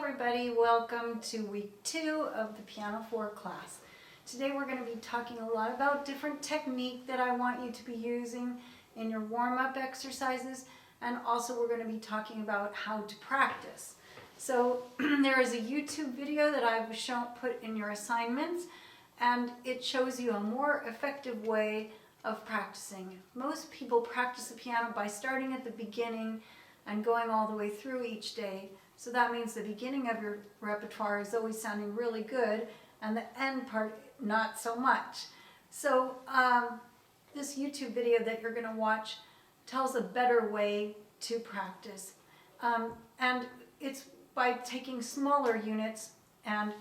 everybody, welcome to week 2 of the Piano 4 class. Today we're going to be talking a lot about different technique that I want you to be using in your warm-up exercises, and also we're going to be talking about how to practice. So there is a YouTube video that I've put in your assignments, and it shows you a more effective way of practicing. Most people practice the piano by starting at the beginning and going all the way through each day. So that means the beginning of your repertoire is always sounding really good and the end part not so much. So this YouTube video that you're going to watch tells a better way to practice. And it's by taking smaller units and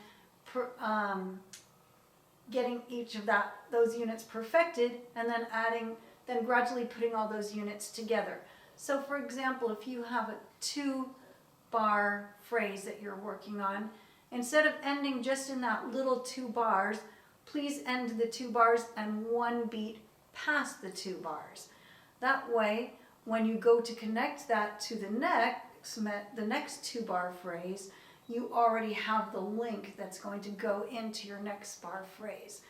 getting each of those units perfected, and then gradually putting all those units together. So for example, if you have a 2-bar phrase that you're working on, instead of ending just in that little 2 bars, please end the 2 bars and 1 beat past the 2 bars. That way, when you go to connect that to the next 2-bar phrase, you already have the link that's going to go into your next bar phrase.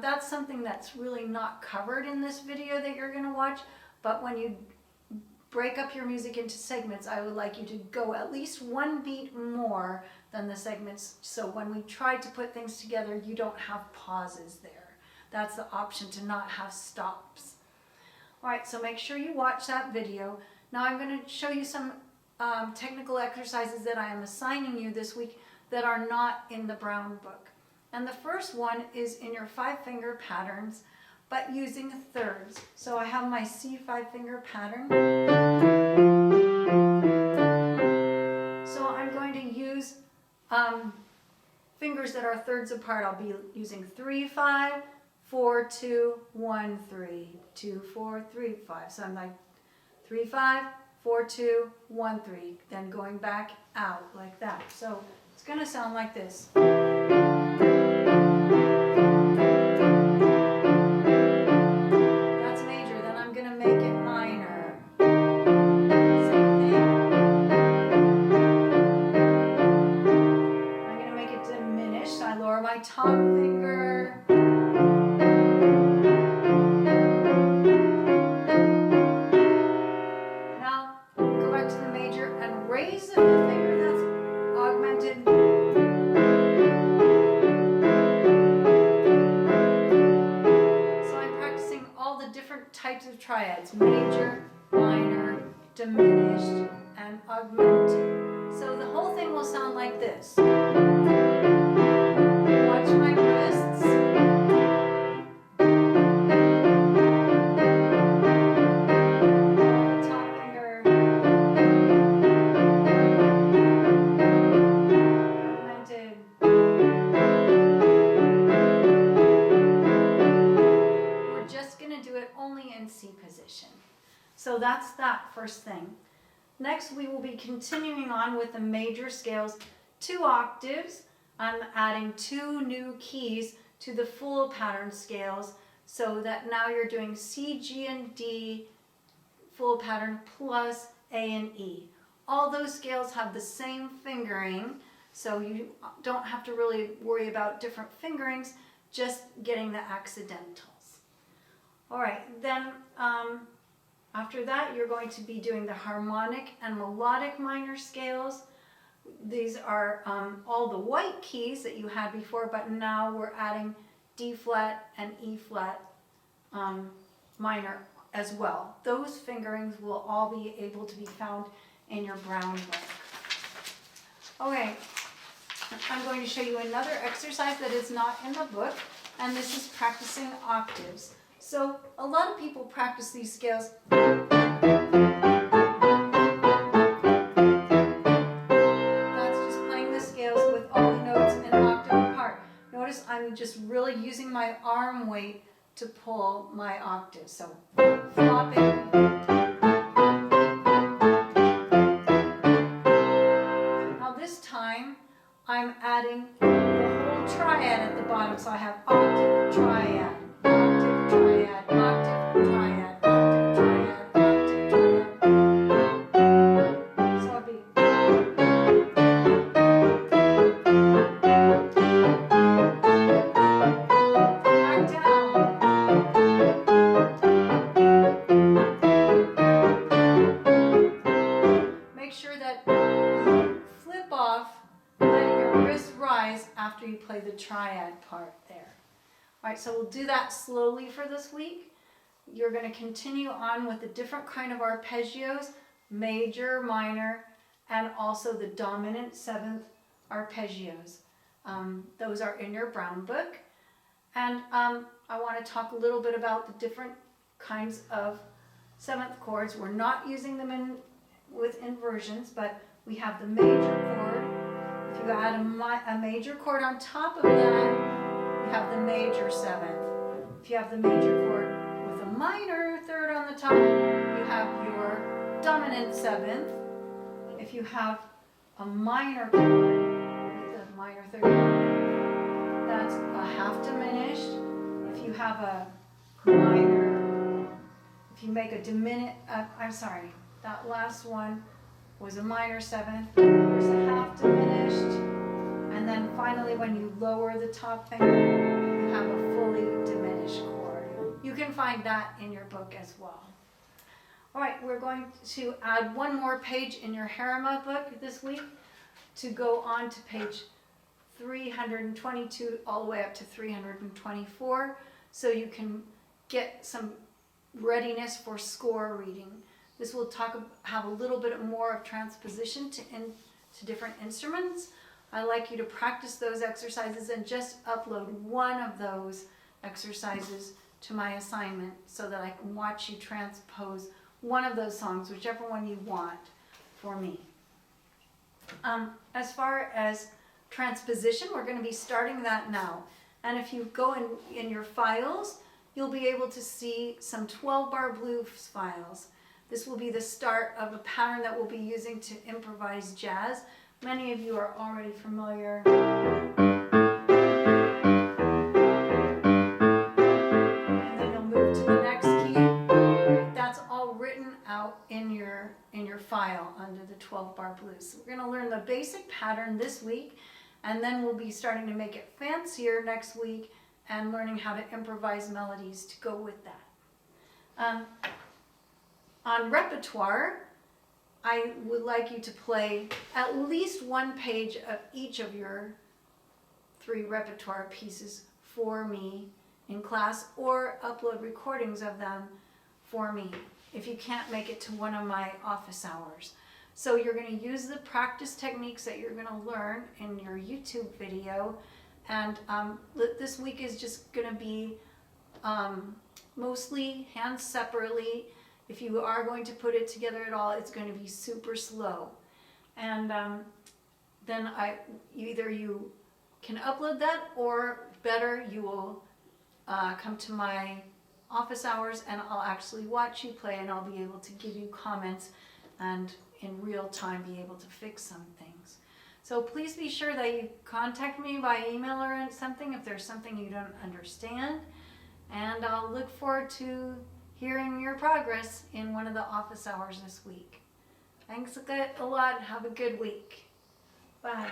That's something that's really not covered in this video that you're going to watch, but when you break up your music into segments, I would like you to go at least 1 beat more than the segments, so when we try to put things together, you don't have pauses there. That's the option, to not have stops. Alright, so make sure you watch that video. Now I'm going to show you some technical exercises that I am assigning you this week that are not in the Brown book. And the first one is in your 5-finger patterns, but using thirds. So I have my C 5-finger pattern. So I'm going to use fingers that are thirds apart. I'll be using 3-5, 4-2, 1-3, 2-4, 3-5. So I'm like 3-5, 4-2, 1-3, then going back out like that. So it's going to sound like this. That's major, then I'm going to make it minor. Same thing. I'm going to make it diminished. I lower my top finger. Raise the finger that's augmented. So I'm practicing all the different types of triads: major, minor, diminished, and augmented. So the whole thing will sound like this. Watch my wrists. C position. So that's that first thing. Next, we will be continuing on with the major scales, 2 octaves. I'm adding 2 new keys to the full pattern scales, so that now you're doing C, G, and D full pattern plus A and E. All those scales have the same fingering, so you don't have to really worry about different fingerings, just getting the accidentals. Alright, then after that you're going to be doing the harmonic and melodic minor scales. These are all the white keys that you had before, but now we're adding D flat and E flat minor as well. Those fingerings will all be able to be found in your Brown book. Okay, I'm going to show you another exercise that is not in the book, and this is practicing octaves. So a lot of people practice these scales that's just playing the scales with all the notes an octave apart. Notice I'm just really using my arm weight to pull my octave. So flopping. Now this time I'm adding the whole triad at the bottom. So I have octave, triad. Octave, triad, octave, triad, octave, triad, octave, triad. So it'll be improvise after you play the triad part there. All right, so we'll do that slowly for this week. You're going to continue on with the different kind of arpeggios, major, minor, and also the dominant seventh arpeggios. Those are in your brown book. And I want to talk a little bit about the different kinds of seventh chords. We're not using them with inversions, but we have the major chord. If you add a major chord on top of that, you have the major seventh. If you have the major chord with a minor third on the top, you have your dominant seventh. If you have a minor chord with a minor third, that's a half diminished. If you have a minor, if you make a that last one was a minor seventh, there's a half diminished, and then finally when you lower the top finger, you have a fully diminished chord. You can find that in your book as well. All right, we're going to add one more page in your Harima book this week to go on to page 322 all the way up to 324, so you can get some readiness for score reading. This will have a little bit more of transposition to different instruments. I like you to practice those exercises and just upload one of those exercises to my assignment so that I can watch you transpose one of those songs, whichever one you want for me. As far as transposition, we're going to be starting that now. And if you go in your files, you'll be able to see some 12-bar blues files. This will be the start of a pattern that we'll be using to improvise jazz. Many of you are already familiar. And then you'll move to the next key. That's all written out in your file under the 12-bar blues. So we're going to learn the basic pattern this week, and then we'll be starting to make it fancier next week and learning how to improvise melodies to go with that. On repertoire, I would like you to play at least one page of each of your 3 repertoire pieces for me in class, or upload recordings of them for me if you can't make it to one of my office hours. So you're going to use the practice techniques that you're going to learn in your YouTube video, and this week is just going to be mostly hands separately. If you are going to put it together at all, it's going to be super slow. And then either you can upload that, or better, you will come to my office hours and I'll actually watch you play, and I'll be able to give you comments and in real time be able to fix some things. So please be sure that you contact me by email or something if there's something you don't understand. And I'll look forward to hearing your progress in one of the office hours this week. Thanks a lot. Have a good week. Bye.